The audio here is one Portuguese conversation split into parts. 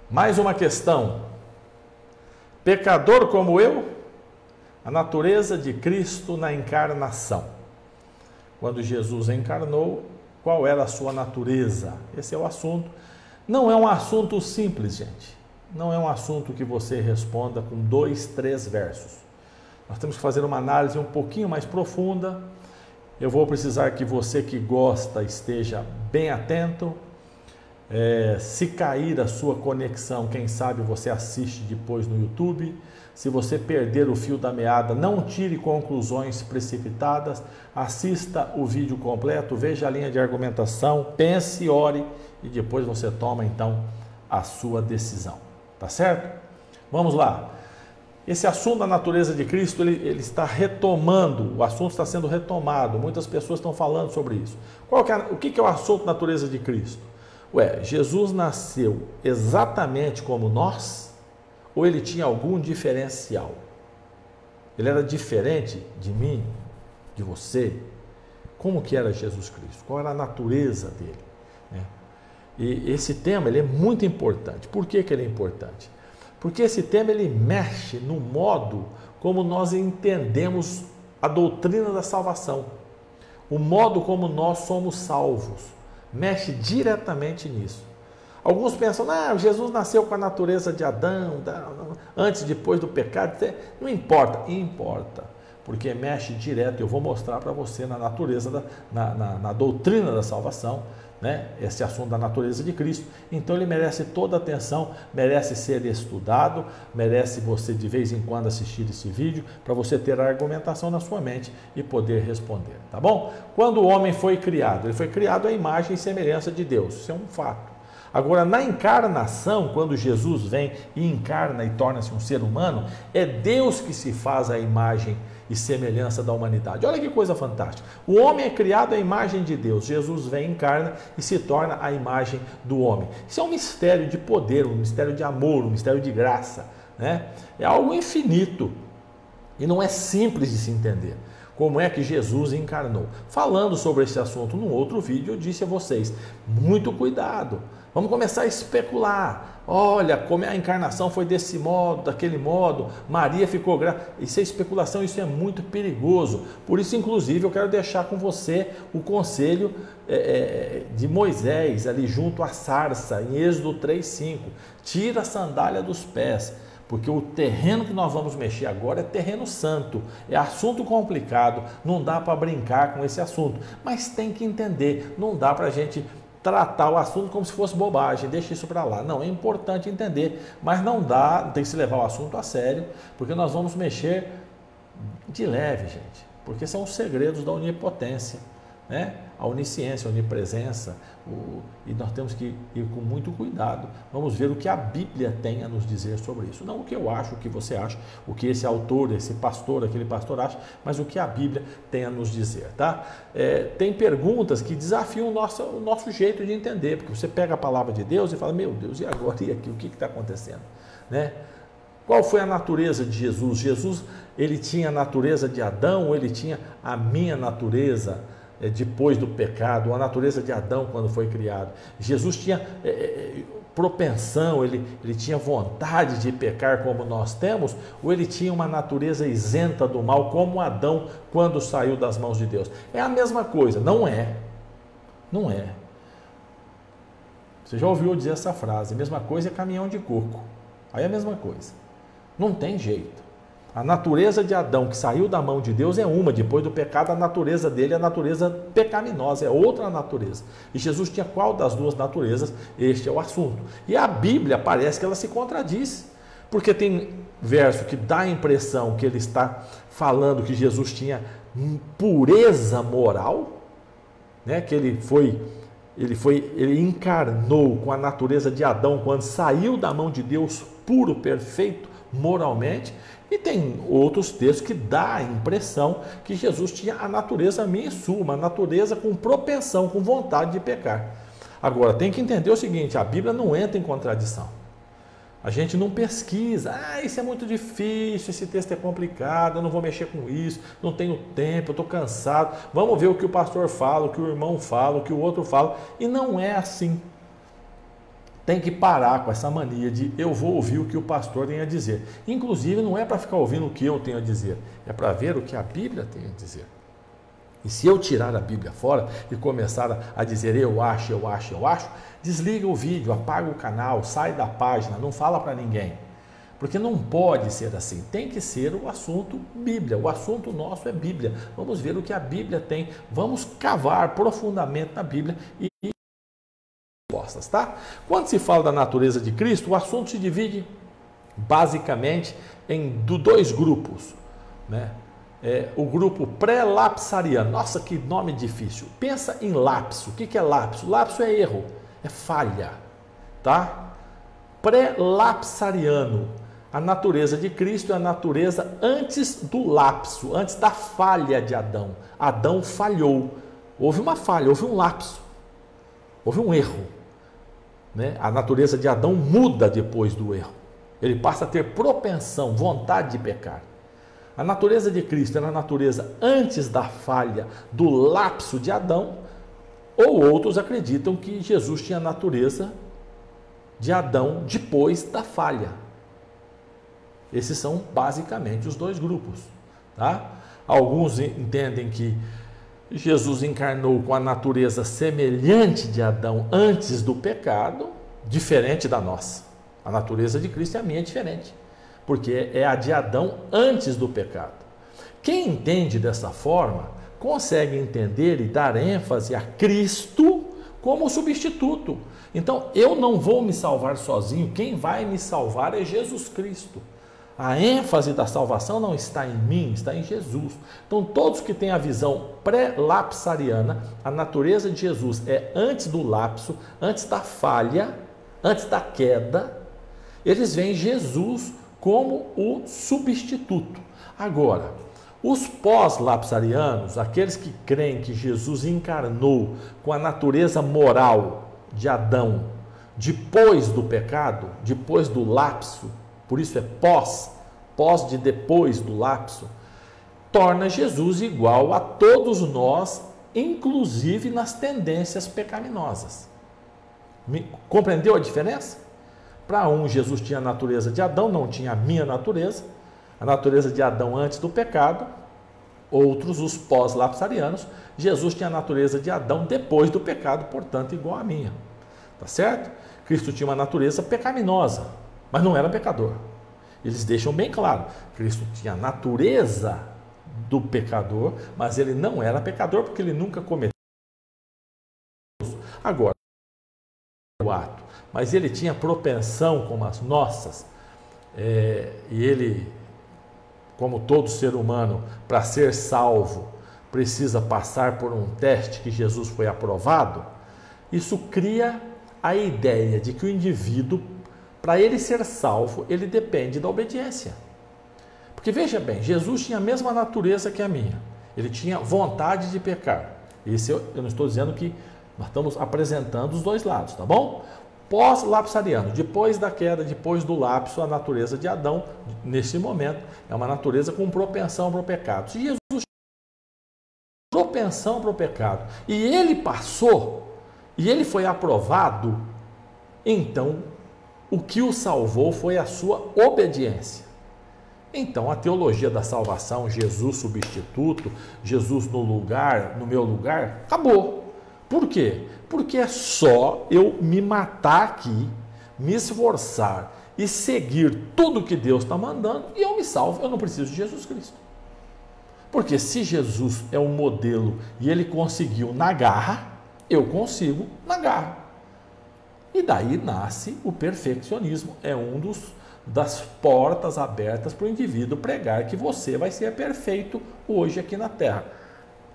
Mais uma questão. Pecador como eu? A natureza de Cristo na encarnação. Quando Jesus encarnou, qual era a sua natureza? Esse é o assunto. Não é um assunto simples, gente. Não é um assunto que você responda com 2, 3 versos. Nós temos que fazer uma análise um pouquinho mais profunda. Eu vou precisar que você que gosta esteja bem atento. Se cair a sua conexão, quem sabe você assiste depois no YouTube. Se você perder o fio da meada, não tire conclusões precipitadas, assista o vídeo completo, veja a linha de argumentação, pense, ore e depois você toma então a sua decisão, tá certo? Vamos lá. Esse assunto da natureza de Cristo, ele está retomando, o assunto está sendo retomado, muitas pessoas estão falando sobre isso. O que é o assunto da natureza de Cristo? Jesus nasceu exatamente como nós? Ou ele tinha algum diferencial? Ele era diferente de mim, de você? Como que era Jesus Cristo? Qual era a natureza dele? E esse tema ele é muito importante. Por que ele é importante? Porque esse tema ele mexe no modo como nós entendemos a doutrina da salvação. O modo como nós somos salvos. Mexe diretamente nisso. Alguns pensam, Jesus nasceu com a natureza de Adão, antes e depois do pecado. Não importa, importa, porque mexe direto. Eu vou mostrar para você na natureza, na doutrina da salvação, esse assunto da natureza de Cristo. Então ele merece toda a atenção, merece ser estudado, merece você de vez em quando assistir esse vídeo, para você ter a argumentação na sua mente e poder responder, tá bom? Quando o homem foi criado, ele foi criado à imagem e semelhança de Deus, isso é um fato. Agora, na encarnação, quando Jesus vem e encarna e torna-se um ser humano, é Deus que se faz a imagem e semelhança da humanidade. Olha que coisa fantástica. O homem é criado à imagem de Deus. Jesus vem, encarna e se torna a imagem do homem. Isso é um mistério de poder, um mistério de amor, um mistério de graça, É algo infinito e não é simples de se entender. Como é que Jesus encarnou? Falando sobre esse assunto num outro vídeo, eu disse a vocês, muito cuidado. Vamos começar a especular. Olha, como a encarnação foi desse modo, daquele modo, Maria ficou grávida. Isso é especulação, isso é muito perigoso. Por isso, inclusive, eu quero deixar com você o conselho de Moisés, ali junto à sarça, em Êxodo 3:5. Tira a sandália dos pés, porque o terreno que nós vamos mexer agora é terreno santo, é assunto complicado, não dá para brincar com esse assunto, mas tem que entender, não dá para a gente tratar o assunto como se fosse bobagem, deixa isso para lá. Não, é importante entender, mas não dá, tem que se levar o assunto a sério, porque nós vamos mexer de leve, gente, porque são os segredos da onipotência, a onisciência, a onipresença, e nós temos que ir com muito cuidado. Vamos ver o que a Bíblia tem a nos dizer sobre isso. Não o que eu acho, o que você acha, o que esse autor, esse pastor, aquele pastor acha, mas o que a Bíblia tem a nos dizer, tá? Tem perguntas que desafiam o nosso jeito de entender, porque você pega a palavra de Deus e fala, meu Deus, e agora? E aqui? O que está acontecendo? Qual foi a natureza de Jesus? Jesus, ele tinha a natureza de Adão ou ele tinha a minha natureza depois do pecado, a natureza de Adão quando foi criado? Jesus tinha propensão, ele tinha vontade de pecar como nós temos, ou ele tinha uma natureza isenta do mal como Adão quando saiu das mãos de Deus? É a mesma coisa, não é. Você já ouviu dizer essa frase, a mesma coisa é caminhão de coco, aí é a mesma coisa, não tem jeito. A natureza de Adão, que saiu da mão de Deus, é uma. Depois do pecado, a natureza dele é a natureza pecaminosa, é outra natureza. E Jesus tinha qual das duas naturezas? Este é o assunto. E a Bíblia parece que ela se contradiz, porque tem verso que dá a impressão que ele está falando que Jesus tinha pureza moral, que ele encarnou com a natureza de Adão quando saiu da mão de Deus puro, perfeito, moralmente. E tem outros textos que dá a impressão que Jesus tinha a natureza minha e sua, uma natureza com propensão, com vontade de pecar. Agora, tem que entender o seguinte, a Bíblia não entra em contradição. A gente não pesquisa, isso é muito difícil, esse texto é complicado, eu não vou mexer com isso, não tenho tempo, eu estou cansado, vamos ver o que o pastor fala, o que o irmão fala, o que o outro fala, e não é assim. tem que parar com essa mania de eu vou ouvir o que o pastor tem a dizer. Inclusive, não é para ficar ouvindo o que eu tenho a dizer, é para ver o que a Bíblia tem a dizer. E se eu tirar a Bíblia fora e começar a dizer eu acho, desliga o vídeo, apaga o canal, sai da página, não fala para ninguém. Porque não pode ser assim, tem que ser o assunto Bíblia, o assunto nosso é Bíblia. Vamos ver o que a Bíblia tem, vamos cavar profundamente na Bíblia e respostas, tá? Quando se fala da natureza de Cristo, o assunto se divide basicamente em dois grupos, né? O grupo pré-lapsariano. Nossa, que nome difícil. Pensa em lapso. O que é lapso? Lapso é erro, é falha, tá? Pré-lapsariano. A natureza de Cristo é a natureza antes do lapso, antes da falha de Adão. Adão falhou. Houve uma falha, houve um lapso, houve um erro, né? A natureza de Adão muda depois do erro. Ele passa a ter propensão, vontade de pecar. A natureza de Cristo era a natureza antes da falha, do lapso de Adão, ou outros acreditam que Jesus tinha a natureza de Adão depois da falha. Esses são basicamente os dois grupos, tá? Alguns entendem que Jesus encarnou com a natureza semelhante de Adão antes do pecado, diferente da nossa. A natureza de Cristo e a minha é diferente, porque é a de Adão antes do pecado. Quem entende dessa forma, consegue entender e dar ênfase a Cristo como substituto. Então, eu não vou me salvar sozinho, quem vai me salvar é Jesus Cristo. A ênfase da salvação não está em mim, está em Jesus. Então, todos que têm a visão pré-lapsariana, a natureza de Jesus é antes do lapso, antes da falha, antes da queda, eles veem Jesus como o substituto. Agora, os pós-lapsarianos, aqueles que creem que Jesus encarnou com a natureza moral de Adão depois do pecado, depois do lapso, por isso é pós de depois do lapso, torna Jesus igual a todos nós, inclusive nas tendências pecaminosas. Compreendeu a diferença? Para um, Jesus tinha a natureza de Adão, não tinha a minha natureza, a natureza de Adão antes do pecado. Outros, os pós-lapsarianos, Jesus tinha a natureza de Adão depois do pecado, portanto, igual a minha. Tá certo? Cristo tinha uma natureza pecaminosa, mas não era pecador. Eles deixam bem claro, Cristo tinha a natureza do pecador, mas ele não era pecador porque ele nunca cometeu. Agora, o ato, mas ele tinha propensão como as nossas, e ele, como todo ser humano, para ser salvo, precisa passar por um teste que Jesus foi aprovado. Isso cria a ideia de que o indivíduo, para ele ser salvo, ele depende da obediência. Porque veja bem, Jesus tinha a mesma natureza que a minha. Ele tinha vontade de pecar. Esse eu não estou dizendo que nós estamos apresentando os dois lados, tá bom? Pós-lapsariano, depois da queda, depois do lapso, a natureza de Adão, nesse momento, é uma natureza com propensão para o pecado. Se Jesus tinha propensão para o pecado e ele passou, e ele foi aprovado, então o que o salvou foi a sua obediência. Então a teologia da salvação, Jesus substituto, Jesus no lugar, no meu lugar, acabou. Por quê? Porque é só eu me matar aqui, me esforçar e seguir tudo que Deus está mandando e eu me salvo. Eu não preciso de Jesus Cristo. Porque se Jesus é um modelo e ele conseguiu na garra, eu consigo na garra. E daí nasce o perfeccionismo. É das portas abertas para o indivíduo pregar que você vai ser perfeito hoje aqui na terra,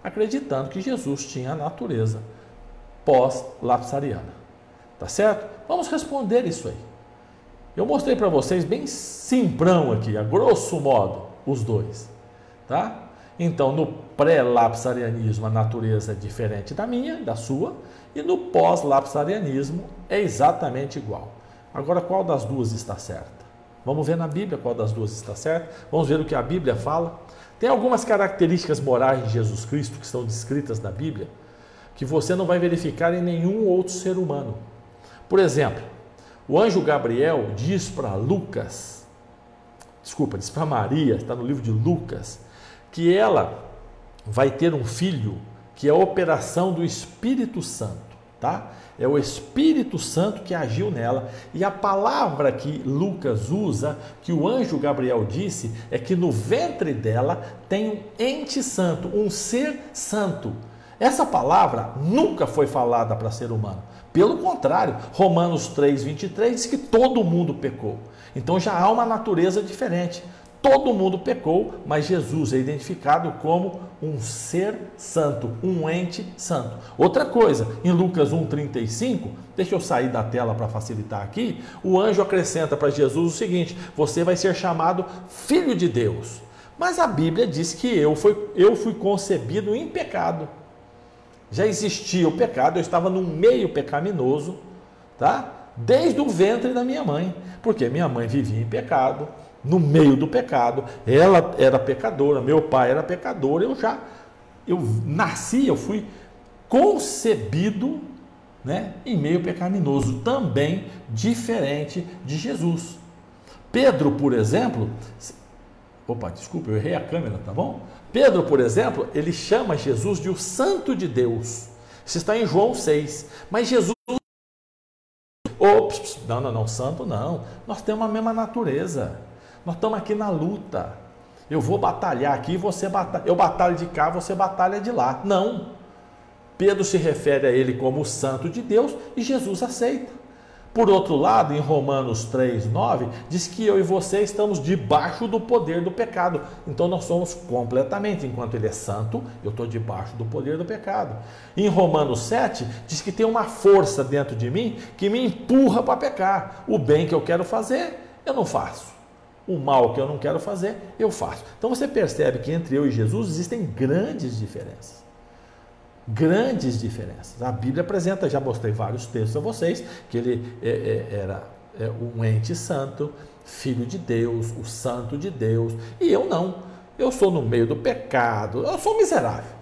acreditando que Jesus tinha a natureza pós-lapsariana. Tá certo? Vamos responder isso aí. Eu mostrei para vocês bem simprão aqui, a grosso modo, os dois. Tá? Então, no pré-lapsarianismo, a natureza é diferente da minha, da sua, e no pós-lapsarianismo é exatamente igual. Agora, qual das duas está certa? Vamos ver na Bíblia qual das duas está certa. Vamos ver o que a Bíblia fala. Tem algumas características morais de Jesus Cristo que estão descritas na Bíblia, que você não vai verificar em nenhum outro ser humano. Por exemplo, O anjo Gabriel diz para Lucas, diz para Maria, está no livro de Lucas, que ela vai ter um filho que é a operação do Espírito Santo, tá? É o Espírito Santo que agiu nela. E a palavra que Lucas usa, que o anjo Gabriel disse, é que no ventre dela tem um ente santo, um ser santo. Essa palavra nunca foi falada para ser humano. Pelo contrário, Romanos 3:23 diz que todo mundo pecou. Então já há uma natureza diferente. Todo mundo pecou, mas Jesus é identificado como um ser santo, um ente santo. Outra coisa, em Lucas 1:35, deixa eu sair da tela para facilitar aqui, o anjo acrescenta para Jesus o seguinte: você vai ser chamado filho de Deus. Mas a Bíblia diz que eu fui concebido em pecado. Já existia o pecado, eu estava num meio pecaminoso, tá? Desde o ventre da minha mãe, porque minha mãe vivia em pecado, no meio do pecado, ela era pecadora, meu pai era pecador, eu nasci, eu fui concebido, né, em meio pecaminoso, também diferente de Jesus. Pedro, por exemplo, desculpa, eu errei a câmera, tá bom? Pedro, por exemplo, ele chama Jesus de o Santo de Deus. Isso está em João 6, mas Jesus... Não, santo não, nós temos a mesma natureza. Nós estamos aqui na luta. Eu vou batalhar aqui, eu batalho de cá, você batalha de lá. Não. Pedro se refere a ele como o Santo de Deus e Jesus aceita. Por outro lado, em Romanos 3:9, diz que eu e você estamos debaixo do poder do pecado. Então nós somos completamente, enquanto ele é santo, eu estou debaixo do poder do pecado. Em Romanos 7, diz que tem uma força dentro de mim que me empurra para pecar. O bem que eu quero fazer, eu não faço. O mal que eu não quero fazer, eu faço. Então você percebe que entre eu e Jesus existem grandes diferenças. Grandes diferenças. A Bíblia apresenta, já mostrei vários textos a vocês, que ele era um ente santo, filho de Deus, o santo de Deus. E eu não. Eu sou no meio do pecado. Eu sou um miserável.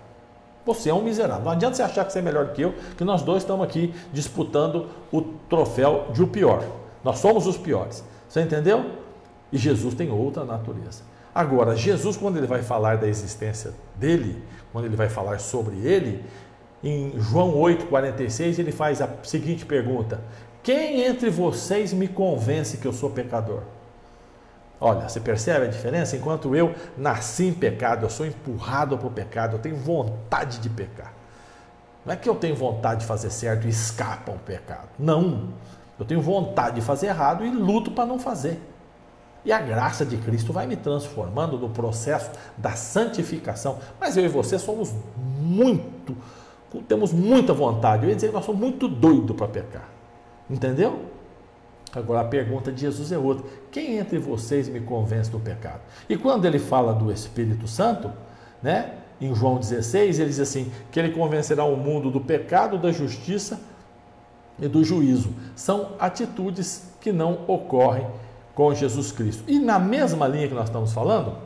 Você é um miserável. Não adianta você achar que você é melhor que eu, que nós dois estamos aqui disputando o troféu de o pior. Nós somos os piores. Você entendeu? E Jesus tem outra natureza. Agora, Jesus, quando ele vai falar da existência dele, quando ele vai falar sobre ele, em João 8:46, ele faz a seguinte pergunta: quem entre vocês me convence que eu sou pecador? Olha, você percebe a diferença? Enquanto eu nasci em pecado, eu sou empurrado para o pecado, eu tenho vontade de pecar. Não é que eu tenho vontade de fazer certo e escapa ao pecado. Não. Eu tenho vontade de fazer errado e luto para não fazer. E a graça de Cristo vai me transformando no processo da santificação. Mas eu e você temos muita vontade. Eu ia dizer que nós somos muito doidos para pecar. Entendeu? Agora a pergunta de Jesus é outra: quem entre vocês me convence do pecado? E quando ele fala do Espírito Santo, né, em João 16, ele diz assim, que ele convencerá o mundo do pecado, da justiça e do juízo. São atitudes que não ocorrem com Jesus Cristo. E na mesma linha que nós estamos falando,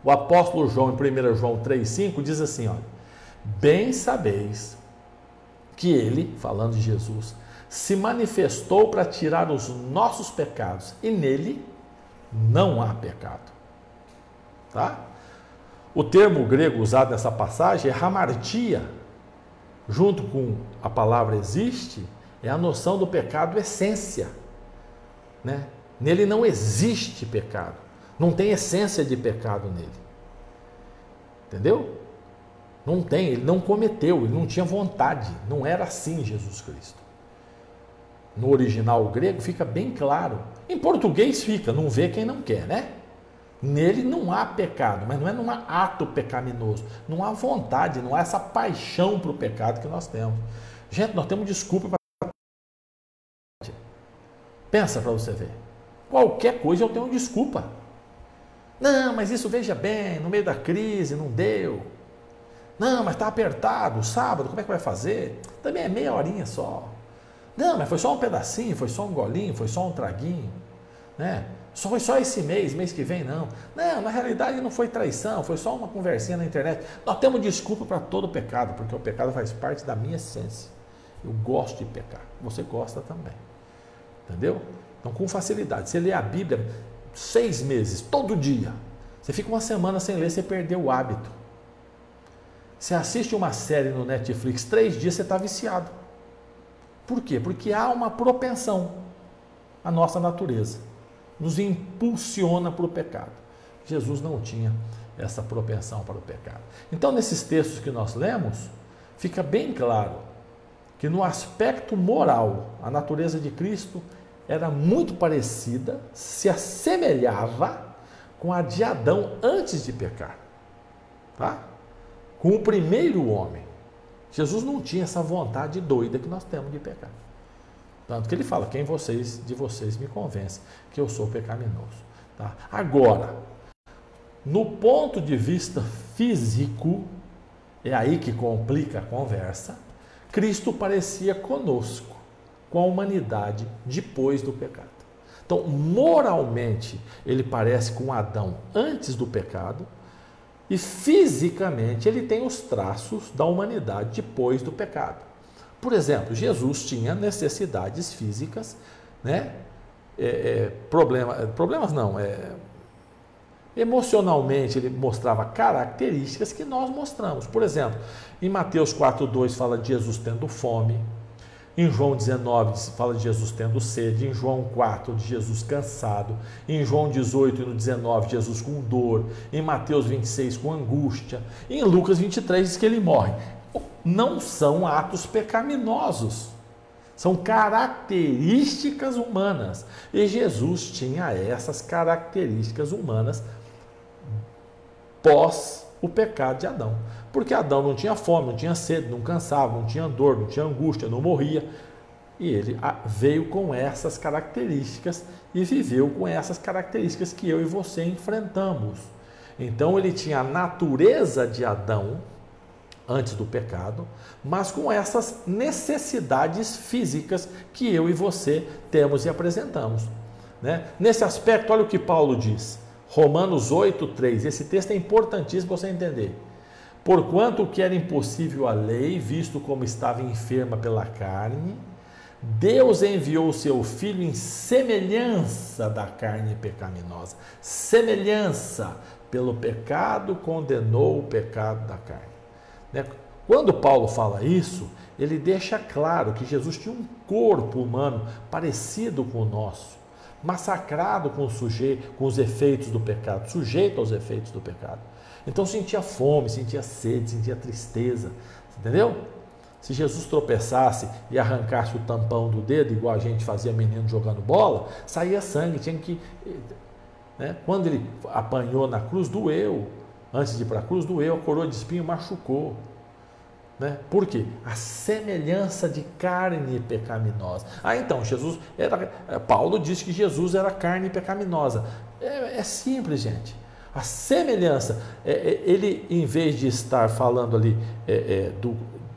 o apóstolo João, em 1 João 3,5, diz assim, olha, bem sabeis que ele, falando de Jesus, se manifestou para tirar os nossos pecados, e nele não há pecado. Tá? O termo grego usado nessa passagem é hamartia. Junto com a palavra existe, é a noção do pecado essência, né? Nele não existe pecado, não tem essência de pecado nele, entendeu? Não tem, ele não cometeu, ele não tinha vontade, não era assim Jesus Cristo. No original grego fica bem claro, em português fica, não vê quem não quer, né? Nele não há pecado, mas não é num ato pecaminoso, não há vontade, não há essa paixão para o pecado que nós temos. Gente, nós temos desculpa para... Pensa para você ver. Qualquer coisa eu tenho desculpa. Não, mas isso, veja bem, no meio da crise não deu. Não, mas está apertado, sábado, como é que vai fazer? Também é meia horinha só. Não, mas foi só um pedacinho, foi só um golinho, foi só um traguinho, né? Foi só esse mês que vem não. Não, na realidade não foi traição, foi só uma conversinha na internet. Nós temos desculpa para todo pecado, porque o pecado faz parte da minha essência. Eu gosto de pecar, você gosta também. entendeu? Então, com facilidade. Você lê a Bíblia 6 meses, todo dia. Você fica uma semana sem ler, você perdeu o hábito. Você assiste uma série no Netflix, 3 dias você está viciado. Por quê? Porque há uma propensão. A nossa natureza nos impulsiona para o pecado. Jesus não tinha essa propensão para o pecado. Então, nesses textos que nós lemos, fica bem claro que no aspecto moral, a natureza de Cristo era muito parecida, se assemelhava com a de Adão antes de pecar. Tá? Com o primeiro homem. Jesus não tinha essa vontade doida que nós temos de pecar. Tanto que ele fala, quem de vocês me convence que eu sou pecaminoso. Tá? Agora, no ponto de vista físico, é aí que complica a conversa, Cristo parecia conosco, com a humanidade, depois do pecado. Então, moralmente, ele parece com Adão antes do pecado, e fisicamente ele tem os traços da humanidade depois do pecado. Por exemplo, Jesus tinha necessidades físicas, né? Problemas não, emocionalmente ele mostrava características que nós mostramos. Por exemplo, em Mateus 4,2 fala de Jesus tendo fome, em João 19 fala de Jesus tendo sede, em João 4 de Jesus cansado, em João 18 e no 19 Jesus com dor, em Mateus 26 com angústia, e em Lucas 23 diz que ele morre. Não são atos pecaminosos, são características humanas. E Jesus tinha essas características humanas pós o pecado de Adão. Porque Adão não tinha fome, não tinha sede, não cansava, não tinha dor, não tinha angústia, não morria. E ele veio com essas características e viveu com essas características que eu e você enfrentamos. Então ele tinha a natureza de Adão antes do pecado, mas com essas necessidades físicas que eu e você temos e apresentamos. Né? Nesse aspecto, olha o que Paulo diz, Romanos 8,3, esse texto é importantíssimo para você entender. Porquanto o que era impossível à lei, visto como estava enferma pela carne, Deus enviou o seu Filho em semelhança da carne pecaminosa. Semelhança, pelo pecado condenou o pecado da carne. Quando Paulo fala isso, ele deixa claro que Jesus tinha um corpo humano parecido com o nosso, massacrado com os efeitos do pecado, sujeito aos efeitos do pecado. Então sentia fome, sentia sede, sentia tristeza, entendeu? Se Jesus tropeçasse e arrancasse o tampão do dedo, igual a gente fazia menino jogando bola, saía sangue, tinha que... Né? Quando ele apanhou na cruz, doeu. Antes de ir para a cruz, doeu, a coroa de espinho machucou. Né? Por quê? A semelhança de carne pecaminosa. Então, Paulo disse que Jesus era carne pecaminosa. É simples, gente. A semelhança, ele, em vez de estar falando ali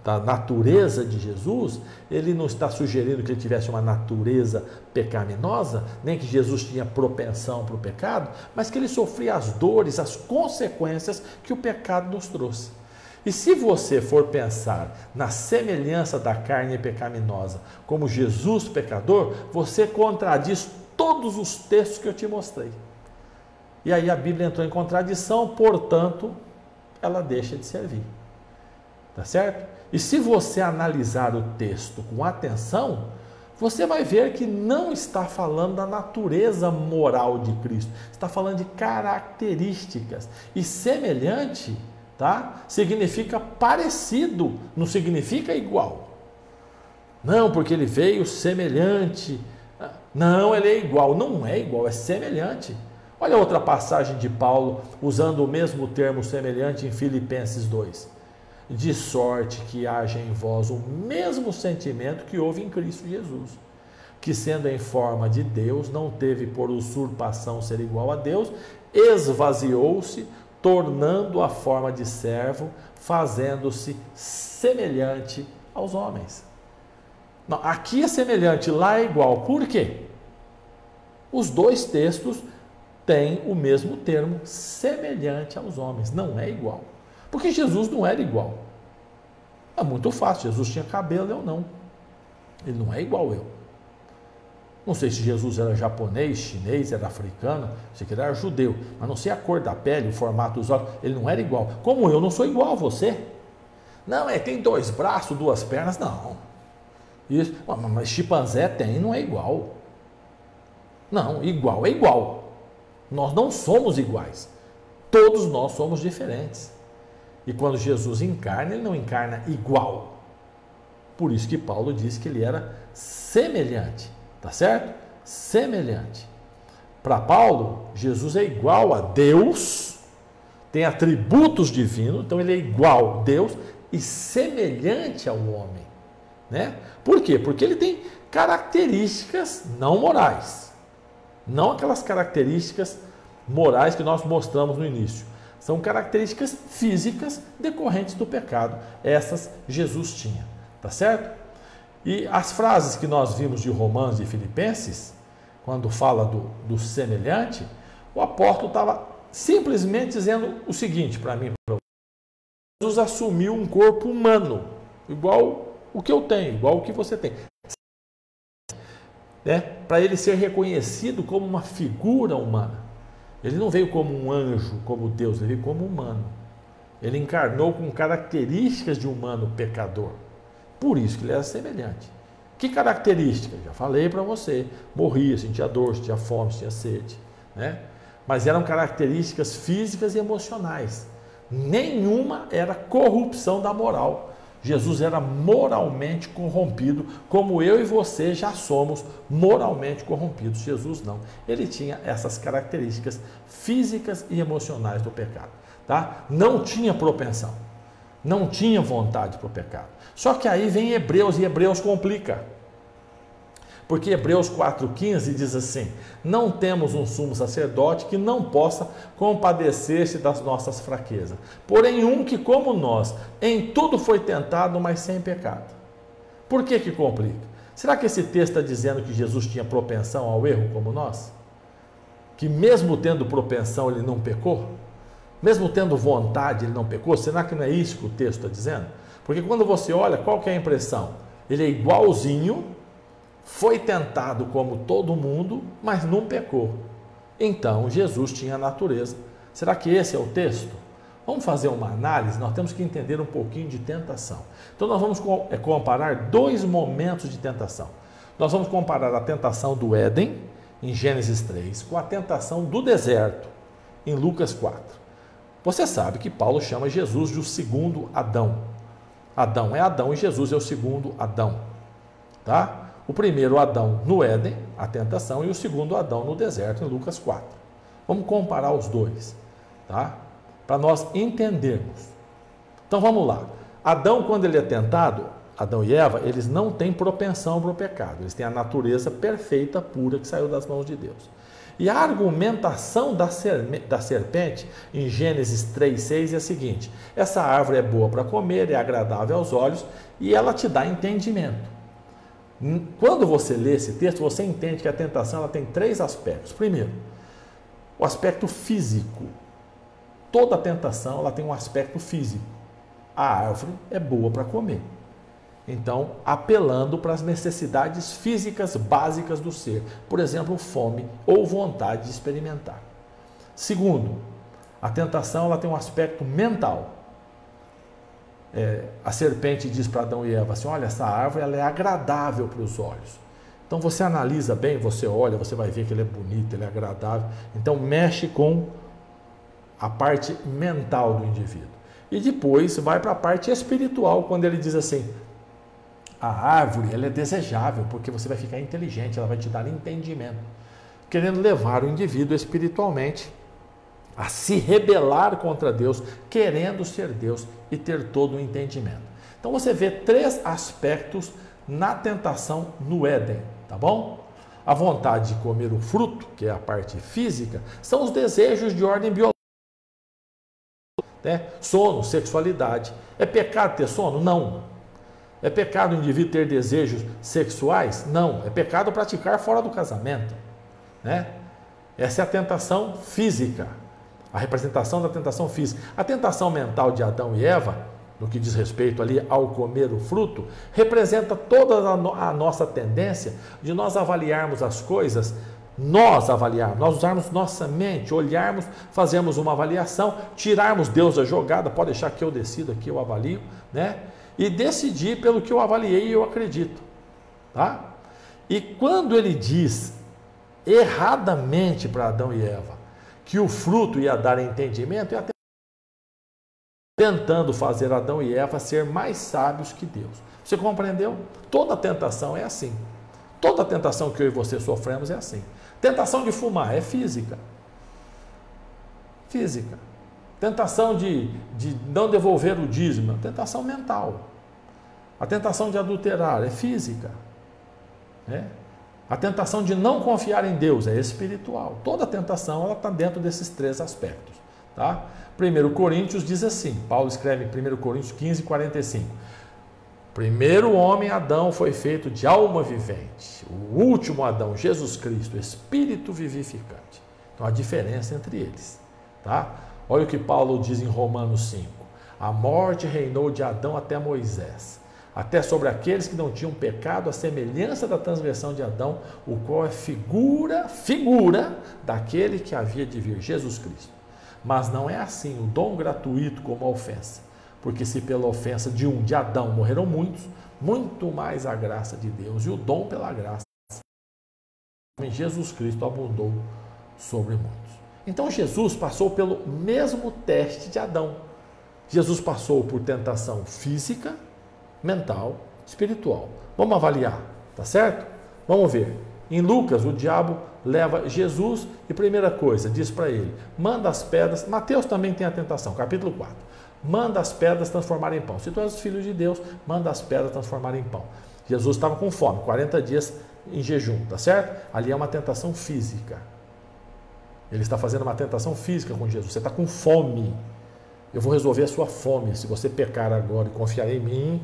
da natureza de Jesus, ele não está sugerindo que ele tivesse uma natureza pecaminosa, nem que Jesus tinha propensão para o pecado, mas que ele sofria as dores, as consequências que o pecado nos trouxe. E se você for pensar na semelhança da carne pecaminosa como Jesus pecador, você contradiz todos os textos que eu te mostrei. E aí a Bíblia entrou em contradição, portanto, ela deixa de servir. Tá certo? E se você analisar o texto com atenção, você vai ver que não está falando da natureza moral de Cristo, está falando de características. E semelhante, tá? Significa parecido, não significa igual. Não, porque ele veio semelhante. Não, ele é igual. Não é igual, é semelhante. Olha outra passagem de Paulo, usando o mesmo termo semelhante em Filipenses 2. De sorte que haja em vós o mesmo sentimento que houve em Cristo Jesus, que sendo em forma de Deus, não teve por usurpação ser igual a Deus, esvaziou-se, tornando a forma de servo, fazendo-se semelhante aos homens. Não, aqui é semelhante, lá é igual. Por quê? Os dois textos têm o mesmo termo, semelhante aos homens, não é igual. Porque Jesus não era igual. É muito fácil, Jesus tinha cabelo, eu não. Ele não é igual eu. Não sei se Jesus era japonês, chinês, era africano, sei que ele era judeu, mas não sei a cor da pele, o formato dos olhos, ele não era igual. Como eu não sou igual a você. Não, tem 2 braços, 2 pernas, não. Isso, mas chimpanzé tem, não é igual. Não, igual é igual. Nós não somos iguais. Todos nós somos diferentes. E quando Jesus encarna, ele não encarna igual. Por isso que Paulo diz que ele era semelhante. Tá certo? Semelhante. Para Paulo, Jesus é igual a Deus, tem atributos divinos, então ele é igual a Deus e semelhante ao homem. Né? Por quê? Porque ele tem características não morais. Não aquelas características morais que nós mostramos no início. São características físicas decorrentes do pecado. Essas Jesus tinha. Tá certo? E as frases que nós vimos de Romanos e Filipenses, quando fala do semelhante, o apóstolo estava simplesmente dizendo o seguinte para mim: Jesus assumiu um corpo humano, igual o que eu tenho, igual o que você tem. Né? Para ele ser reconhecido como uma figura humana. Ele não veio como um anjo, como Deus, ele veio como humano. Ele encarnou com características de humano pecador. Por isso que ele era semelhante. Que característica? Já falei para você. Morria, sentia dor, sentia fome, sentia sede. Né? Mas eram características físicas e emocionais. Nenhuma era corrupção da moral. Jesus era moralmente corrompido, como eu e você já somos moralmente corrompidos. Jesus não. Ele tinha essas características físicas e emocionais do pecado. Tá? Não tinha propensão. Não tinha vontade para o pecado. Só que aí vem Hebreus, e Hebreus complica. Porque Hebreus 4,15 diz assim: não temos um sumo sacerdote que não possa compadecer-se das nossas fraquezas, porém um que, como nós, em tudo foi tentado, mas sem pecado. Por que complica? Será que esse texto está dizendo que Jesus tinha propensão ao erro como nós? Que mesmo tendo propensão ele não pecou? Mesmo tendo vontade, ele não pecou? Será que não é isso que o texto está dizendo? Porque quando você olha, qual que é a impressão? Ele é igualzinho, foi tentado como todo mundo, mas não pecou. Então, Jesus tinha a natureza. Será que esse é o texto? Vamos fazer uma análise, nós temos que entender um pouquinho de tentação. Então, nós vamos comparar 2 momentos de tentação. Nós vamos comparar a tentação do Éden, em Gênesis 3, com a tentação do deserto, em Lucas 4. Você sabe que Paulo chama Jesus de o segundo Adão. Adão é Adão e Jesus é o segundo Adão. Tá? O primeiro Adão no Éden, a tentação, e o segundo Adão no deserto, em Lucas 4. Vamos comparar os dois, tá? Para nós entendermos. Então vamos lá. Adão, quando ele é tentado, Adão e Eva, eles não têm propensão para o pecado. Eles têm a natureza perfeita, pura, que saiu das mãos de Deus. E a argumentação da serpente, em Gênesis 3,6, é a seguinte: essa árvore é boa para comer, é agradável aos olhos e ela te dá entendimento. Quando você lê esse texto, você entende que a tentação ela tem 3 aspectos. Primeiro, o aspecto físico. Toda tentação ela tem um aspecto físico. A árvore é boa para comer. Então, apelando para as necessidades físicas básicas do ser. Por exemplo, fome ou vontade de experimentar. Segundo, a tentação ela tem um aspecto mental. A serpente diz para Adão e Eva assim: olha, essa árvore ela é agradável para os olhos. Então você analisa bem, você olha, você vai ver que ele é bonito, ele é agradável. Então mexe com a parte mental do indivíduo. E depois vai para a parte espiritual, quando ele diz assim: a árvore ela é desejável, porque você vai ficar inteligente, ela vai te dar entendimento. Querendo levar o indivíduo espiritualmente a se rebelar contra Deus, querendo ser Deus e ter todo o entendimento. Então você vê 3 aspectos na tentação no Éden, tá bom? A vontade de comer o fruto, que é a parte física, são os desejos de ordem biológica. Né? Sono, sexualidade. É pecado ter sono? Não. É pecado o indivíduo ter desejos sexuais? Não. É pecado praticar fora do casamento. Né? Essa é a tentação física. A representação da tentação física. A tentação mental de Adão e Eva no que diz respeito ali ao comer o fruto, representa toda a nossa tendência de nós avaliarmos as coisas, nós usarmos nossa mente, olharmos, fazermos uma avaliação, tirarmos Deus da jogada, pode deixar que eu decido aqui, eu avalio, né? E decidir pelo que eu avaliei e eu acredito, tá? E quando ele diz erradamente para Adão e Eva que o fruto ia dar entendimento, e até tentando fazer Adão e Eva ser mais sábios que Deus. Você compreendeu? Toda tentação é assim. Toda tentação que eu e você sofremos é assim. Tentação de fumar é física. Física. Tentação de não devolver o dízimo, tentação mental. A tentação de adulterar é física. Né? A tentação de não confiar em Deus é espiritual. Toda tentação está dentro desses três aspectos. Tá? 1 Coríntios diz assim, Paulo escreve em 1 Coríntios 15, 45. Primeiro homem, Adão, foi feito de alma vivente. O último Adão, Jesus Cristo, espírito vivificante. Então, a diferença entre eles. Tá? Olha o que Paulo diz em Romanos 5. A morte reinou de Adão até Moisés, até sobre aqueles que não tinham pecado, a semelhança da transgressão de Adão, o qual é figura daquele que havia de vir, Jesus Cristo. Mas não é assim, o dom gratuito como a ofensa. Porque se pela ofensa de Adão, morreram muitos, muito mais a graça de Deus e o dom pela graça em Jesus Cristo abundou sobre muitos. Então Jesus passou pelo mesmo teste de Adão. Jesus passou por tentação física, mental, espiritual. Vamos avaliar, tá certo? Vamos ver. Em Lucas, o diabo leva Jesus e primeira coisa, diz para ele, manda as pedras, Mateus também tem a tentação, capítulo 4, manda as pedras transformarem em pão. Se tu és filho de Deus, manda as pedras transformarem em pão. Jesus estava com fome, 40 dias em jejum, tá certo? Ali é uma tentação física. Ele está fazendo uma tentação física com Jesus, você está com fome. Eu vou resolver a sua fome, se você pecar agora e confiar em mim,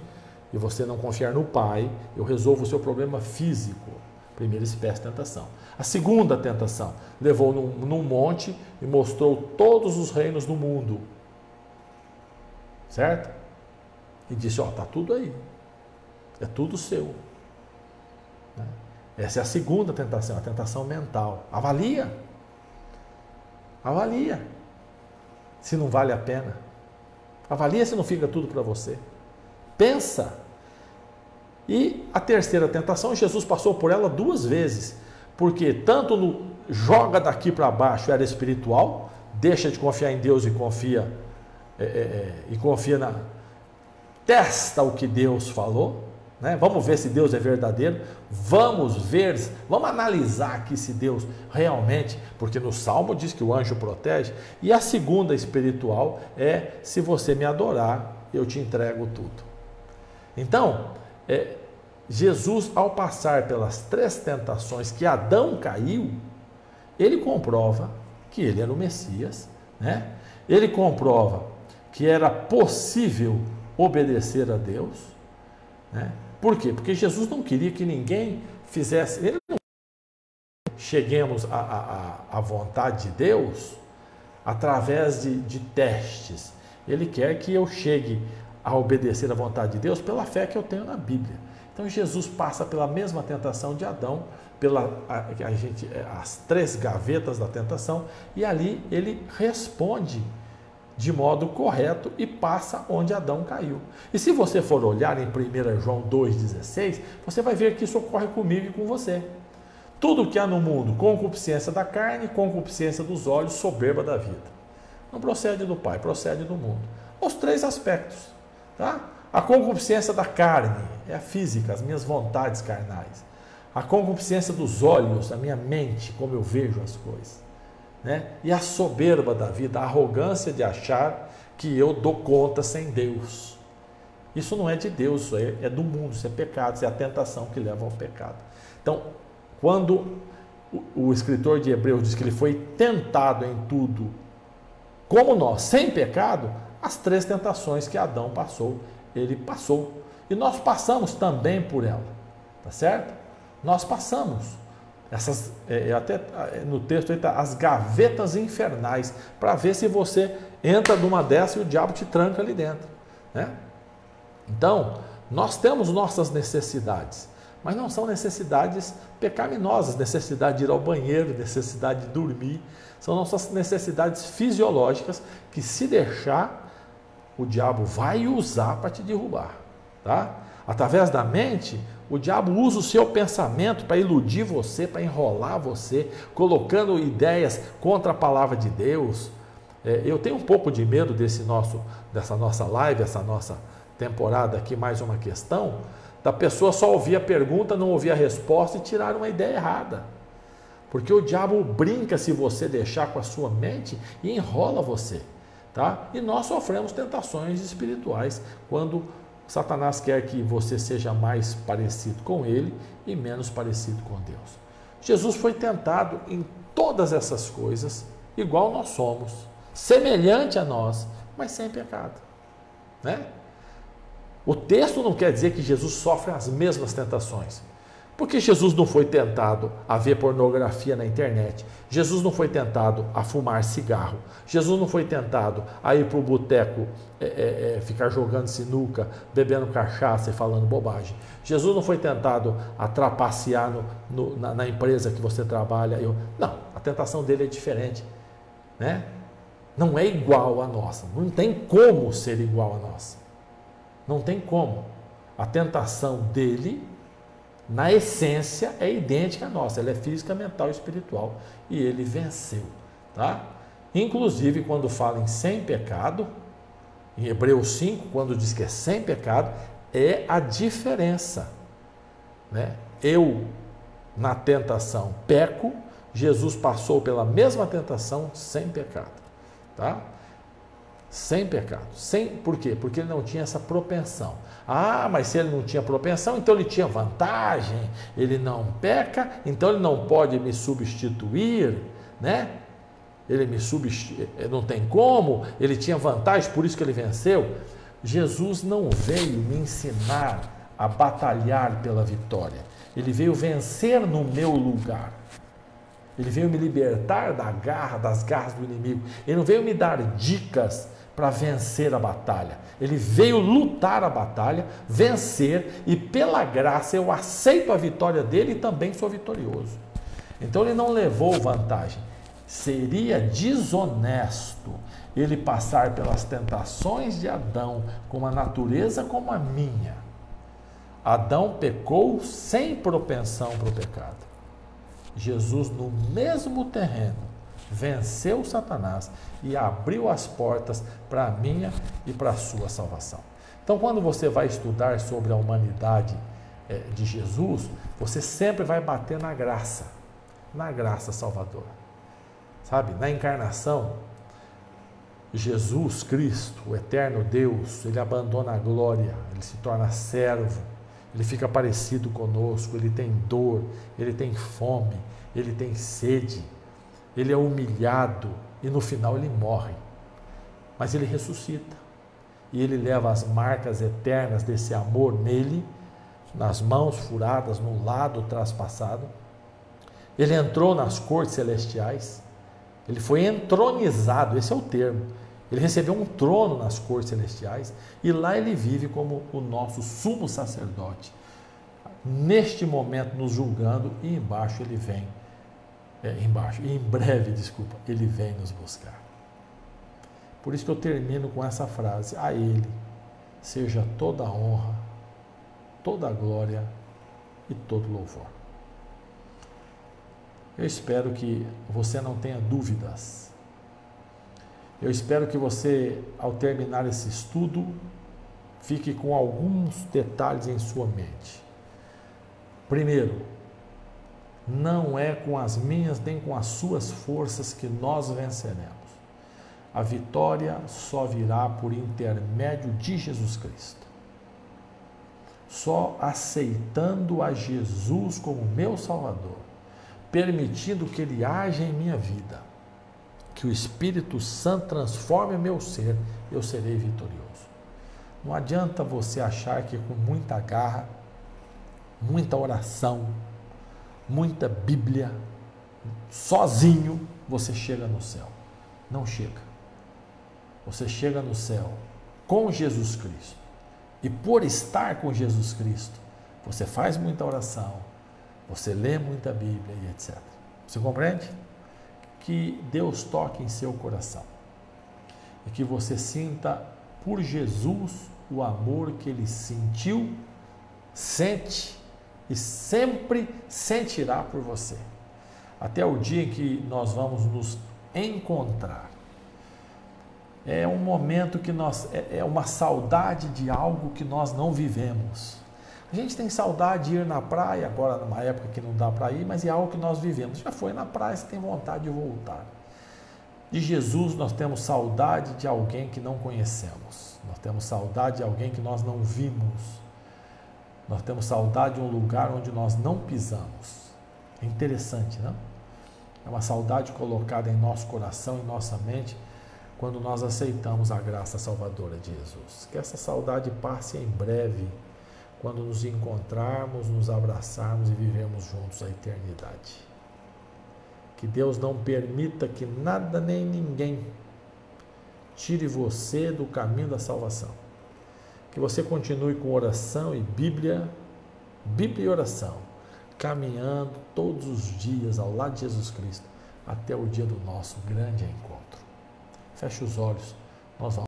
e você não confiar no Pai, eu resolvo o seu problema físico. Primeira espécie de tentação. A segunda tentação, levou num monte e mostrou todos os reinos do mundo. Certo? E disse, ó, está tudo aí. É tudo seu. Né? Essa é a segunda tentação, a tentação mental. Avalia. Avalia. Se não vale a pena. Avalia se não fica tudo para você. Pensa. E a terceira tentação, Jesus passou por ela 2 vezes, porque tanto no joga daqui para baixo era espiritual, deixa de confiar em Deus e confia testa o que Deus falou, né? Vamos ver se Deus é verdadeiro, vamos analisar aqui se Deus realmente, porque no Salmo diz que o anjo protege, e a segunda espiritual é, se você me adorar, eu te entrego tudo. Então, Jesus, ao passar pelas 3 tentações que Adão caiu, ele comprova que ele era o Messias, né? Ele comprova que era possível obedecer a Deus, né? Por quê? Porque Jesus não queria que ninguém fizesse, ele não cheguemos à vontade de Deus através de testes. Ele quer que eu chegue a obedecer à vontade de Deus pela fé que eu tenho na Bíblia. Então Jesus passa pela mesma tentação de Adão, as 3 gavetas da tentação, e ali ele responde de modo correto e passa onde Adão caiu. E se você for olhar em 1 João 2,16, você vai ver que isso ocorre comigo e com você. Tudo que há no mundo, concupiscência da carne, concupiscência dos olhos, soberba da vida. Não procede do Pai, procede do mundo. Os 3 aspectos. Tá? A concupiscência da carne é a física, as minhas vontades carnais. A concupiscência dos olhos, a minha mente, como eu vejo as coisas. Né? E a soberba da vida, a arrogância de achar que eu dou conta sem Deus. Isso não é de Deus, isso é do mundo, isso é pecado, isso é a tentação que leva ao pecado. Então, quando o escritor de Hebreus diz que ele foi tentado em tudo, como nós, sem pecado, as 3 tentações que Adão passou, ele passou. E nós passamos também por ela. Tá certo? Nós passamos. Essas, até no texto aí está as gavetas infernais, para ver se você entra numa dessa e o diabo te tranca ali dentro. né? Então, nós temos nossas necessidades, mas não são necessidades pecaminosas, necessidade de ir ao banheiro, necessidade de dormir, são nossas necessidades fisiológicas que, se deixar, o diabo vai usar para te derrubar, tá? Através da mente, o diabo usa o seu pensamento para iludir você, para enrolar você, colocando ideias contra a palavra de Deus. Eu tenho um pouco de medo dessa nossa live, essa nossa temporada aqui, mais uma questão, da pessoa só ouvir a pergunta, não ouvir a resposta e tirar uma ideia errada. Porque o diabo brinca se você deixar com a sua mente e enrola você, tá? E nós sofremos tentações espirituais quando Satanás quer que você seja mais parecido com ele e menos parecido com Deus. Jesus foi tentado em todas essas coisas, igual nós somos, semelhante a nós, mas sem pecado, né? O texto não quer dizer que Jesus sofre as mesmas tentações, porque Jesus não foi tentado a ver pornografia na internet, Jesus não foi tentado a fumar cigarro, Jesus não foi tentado a ir para o boteco ficar jogando sinuca, bebendo cachaça e falando bobagem. Jesus não foi tentado a trapacear na empresa que você trabalha. Não, a tentação dele é diferente, né? Não é igual à nossa, não tem como ser igual à nossa. Não tem como. A tentação dele, na essência, é idêntica à nossa. Ela é física, mental e espiritual. E ele venceu, tá? Inclusive, quando fala em sem pecado, em Hebreus 5, quando diz que é sem pecado, é a diferença, né? Eu, na tentação, peco. Jesus passou pela mesma tentação sem pecado, tá? Sem pecado. Por quê? Porque ele não tinha essa propensão. Ah, mas se ele não tinha propensão, então ele tinha vantagem, ele não peca, então ele não pode me substituir, né? Ele não tem como, ele tinha vantagem, por isso que ele venceu. Jesus não veio me ensinar a batalhar pela vitória, ele veio vencer no meu lugar. Ele veio me libertar das garras do inimigo. Ele não veio me dar dicas para vencer a batalha. Ele veio lutar a batalha, vencer, e pela graça eu aceito a vitória dele e também sou vitorioso. Então ele não levou vantagem. Seria desonesto ele passar pelas tentações de Adão com uma natureza como a minha. Adão pecou sem propensão para o pecado. Jesus, no mesmo terreno, venceu Satanás e abriu as portas para a minha e para a sua salvação. Então, quando você vai estudar sobre a humanidade de Jesus, você sempre vai bater na graça salvadora. Sabe, na encarnação, Jesus Cristo, o eterno Deus, ele abandona a glória, ele se torna servo, ele fica parecido conosco, ele tem dor, ele tem fome, ele tem sede, ele é humilhado e no final ele morre. Mas ele ressuscita e ele leva as marcas eternas desse amor nele, nas mãos furadas, no lado traspassado. Ele entrou nas cortes celestiais, ele foi entronizado, esse é o termo. Ele recebeu um trono nas cortes celestiais e lá ele vive como o nosso sumo sacerdote, neste momento nos julgando, e embaixo ele vem, em breve, ele vem nos buscar. Por isso que eu termino com essa frase: a ele seja toda a honra, toda a glória e todo louvor. Eu espero que você não tenha dúvidas. Eu espero que você, ao terminar esse estudo, fique com alguns detalhes em sua mente. Primeiro, não é com as minhas nem com as suas forças que nós venceremos. A vitória só virá por intermédio de Jesus Cristo. Só aceitando a Jesus como meu Salvador, permitindo que Ele haja em minha vida, que o Espírito Santo transforme o meu ser, eu serei vitorioso. Não adianta você achar que com muita garra, muita oração, muita Bíblia, sozinho, você chega no céu. Não chega. Você chega no céu com Jesus Cristo. E por estar com Jesus Cristo, você faz muita oração, você lê muita Bíblia e etc. Você compreende? Que Deus toque em seu coração e que você sinta por Jesus o amor que Ele sentiu, sente e sempre sentirá por você. Até o dia em que nós vamos nos encontrar. É um momento que é uma saudade de algo que nós não vivemos. A gente tem saudade de ir na praia, agora numa época que não dá para ir, mas é algo que nós vivemos. Já foi na praia, você tem vontade de voltar. De Jesus nós temos saudade de alguém que não conhecemos. Nós temos saudade de alguém que nós não vimos. Nós temos saudade de um lugar onde nós não pisamos. É interessante, não? É uma saudade colocada em nosso coração, em nossa mente, quando nós aceitamos a graça salvadora de Jesus. Que essa saudade passe em breve, quando nos encontrarmos, nos abraçarmos e vivermos juntos a eternidade. Que Deus não permita que nada nem ninguém tire você do caminho da salvação. Que você continue com oração e Bíblia e oração, caminhando todos os dias ao lado de Jesus Cristo, até o dia do nosso grande encontro. Feche os olhos, nós vamos